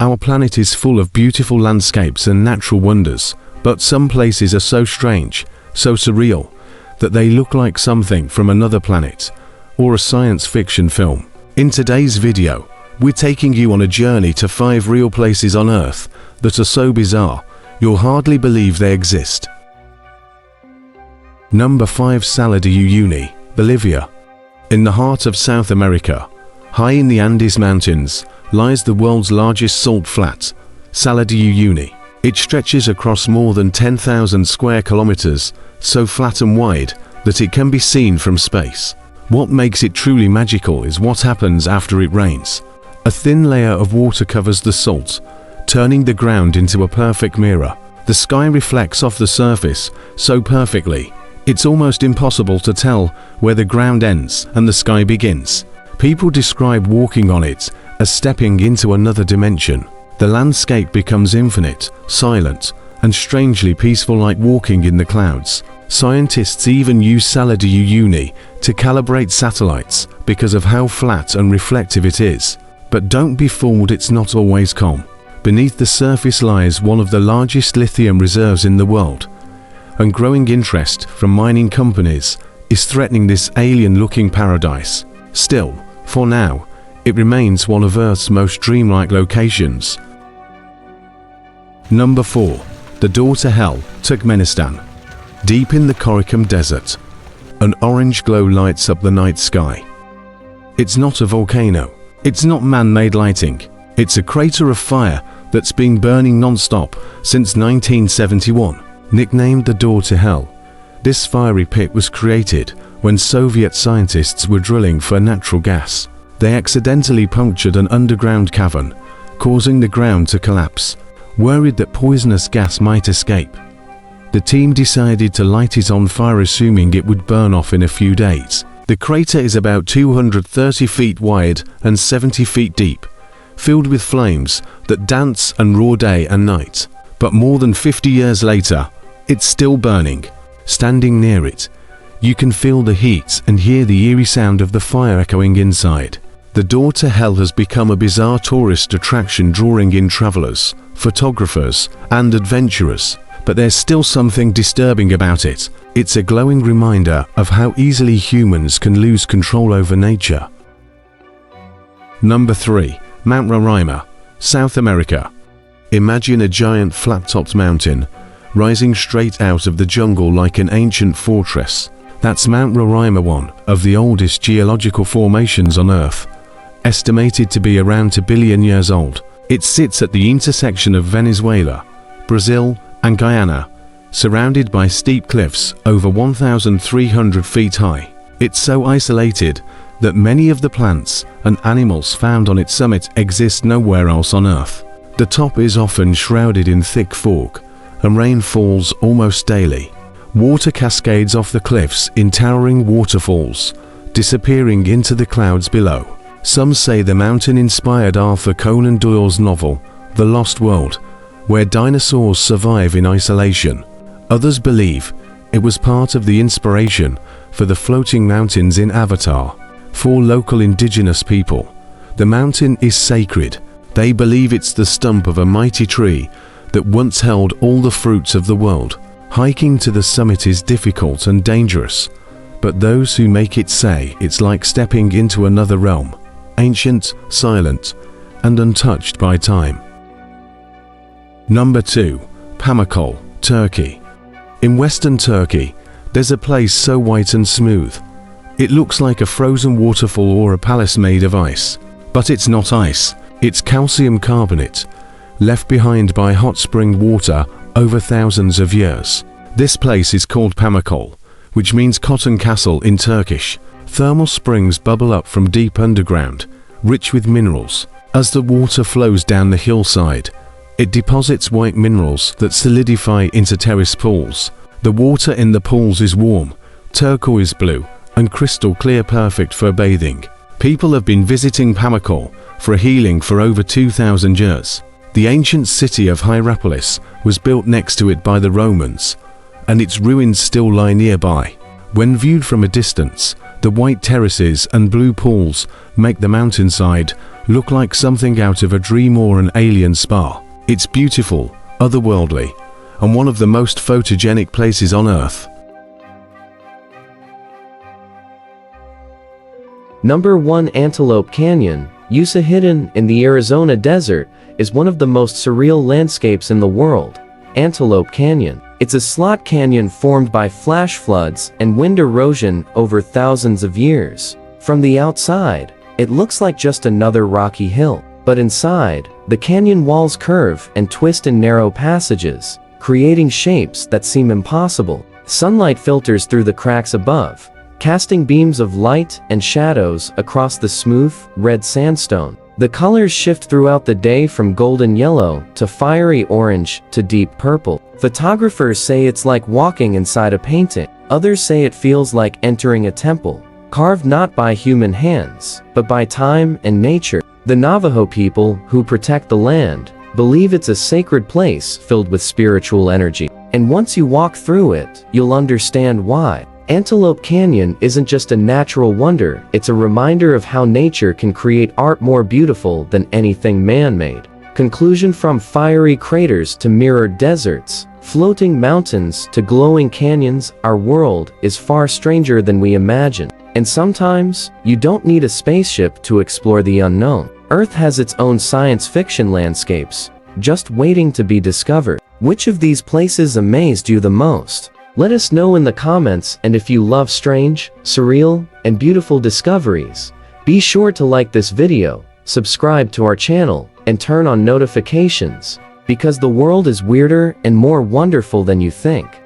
Our planet is full of beautiful landscapes and natural wonders, but some places are so strange, so surreal, that they look like something from another planet, or a science fiction film. In today's video, we're taking you on a journey to 5 real places on Earth that are so bizarre, you'll hardly believe they exist. Number 5. Salar de Uyuni, Bolivia. In the heart of South America, high in the Andes Mountains, lies the world's largest salt flat, Salar de Uyuni. It stretches across more than 10,000 square kilometers, so flat and wide that it can be seen from space. What makes it truly magical is what happens after it rains. A thin layer of water covers the salt, turning the ground into a perfect mirror. The sky reflects off the surface so perfectly, it's almost impossible to tell where the ground ends and the sky begins. People describe walking on it as stepping into another dimension. The landscape becomes infinite, silent, and strangely peaceful, like walking in the clouds. Scientists even use Salar de Uyuni to calibrate satellites because of how flat and reflective it is. But don't be fooled, it's not always calm. Beneath the surface lies one of the largest lithium reserves in the world, and growing interest from mining companies is threatening this alien-looking paradise. Still, for now, it remains one of Earth's most dreamlike locations. Number 4. The Door to Hell, Turkmenistan. Deep in the Karakum Desert, an orange glow lights up the night sky. It's not a volcano. It's not man-made lighting. It's a crater of fire that's been burning non-stop since 1971. Nicknamed the Door to Hell, this fiery pit was created when Soviet scientists were drilling for natural gas. They accidentally punctured an underground cavern, causing the ground to collapse. Worried that poisonous gas might escape, the team decided to light it on fire, assuming it would burn off in a few days. The crater is about 230 feet wide and 70 feet deep, filled with flames that dance and roar day and night. But more than 50 years later, it's still burning. Standing near it, you can feel the heat and hear the eerie sound of the fire echoing inside. The Door to Hell has become a bizarre tourist attraction, drawing in travelers, photographers, and adventurers. But there's still something disturbing about it. It's a glowing reminder of how easily humans can lose control over nature. Number 3. Mount Roraima, South America. Imagine a giant flat-topped mountain rising straight out of the jungle like an ancient fortress. That's Mount Roraima, one of the oldest geological formations on Earth, estimated to be around 2 billion years old. It sits at the intersection of Venezuela, Brazil, and Guyana, surrounded by steep cliffs over 1,300 feet high. It's so isolated that many of the plants and animals found on its summit exist nowhere else on Earth. The top is often shrouded in thick fog, and rain falls almost daily. Water cascades off the cliffs in towering waterfalls, disappearing into the clouds below. Some say the mountain inspired Arthur Conan Doyle's novel, The Lost World, where dinosaurs survive in isolation. Others believe it was part of the inspiration for the floating mountains in Avatar. For local indigenous people, the mountain is sacred. They believe it's the stump of a mighty tree that once held all the fruits of the world. Hiking to the summit is difficult and dangerous, but those who make it say it's like stepping into another realm, ancient, silent, and untouched by time. Number 2. Pamukkale, Turkey. In western Turkey, there's a place so white and smooth, it looks like a frozen waterfall or a palace made of ice. But it's not ice, it's calcium carbonate, left behind by hot spring water over thousands of years. This place is called Pamukkale, which means cotton castle in Turkish. Thermal springs bubble up from deep underground, rich with minerals. As the water flows down the hillside, it deposits white minerals that solidify into terrace pools. The water in the pools is warm, turquoise blue, and crystal clear, perfect for bathing. People have been visiting Pamukkale for healing for over 2,000 years. The ancient city of Hierapolis was built next to it by the Romans, and its ruins still lie nearby. When viewed from a distance, the white terraces and blue pools make the mountainside look like something out of a dream or an alien spa. It's beautiful, otherworldly, and one of the most photogenic places on Earth. Number 1. Antelope Canyon. USA, hidden in the Arizona desert, is one of the most surreal landscapes in the world. Antelope Canyon. It's a slot canyon formed by flash floods and wind erosion over thousands of years. From the outside, it looks like just another rocky hill. But inside, the canyon walls curve and twist in narrow passages, creating shapes that seem impossible. Sunlight filters through the cracks above, casting beams of light and shadows across the smooth, red sandstone. The colors shift throughout the day from golden yellow to fiery orange to deep purple. Photographers say it's like walking inside a painting. Others say it feels like entering a temple, carved not by human hands, but by time and nature. The Navajo people, who protect the land, believe it's a sacred place filled with spiritual energy. And once you walk through it, you'll understand why. Antelope Canyon isn't just a natural wonder, it's a reminder of how nature can create art more beautiful than anything man-made. Conclusion: from fiery craters to mirrored deserts, floating mountains to glowing canyons, our world is far stranger than we imagine. And sometimes, you don't need a spaceship to explore the unknown. Earth has its own science fiction landscapes, just waiting to be discovered. Which of these places amazed you the most? Let us know in the comments, and if you love strange, surreal, and beautiful discoveries, be sure to like this video, subscribe to our channel, and turn on notifications, because the world is weirder and more wonderful than you think.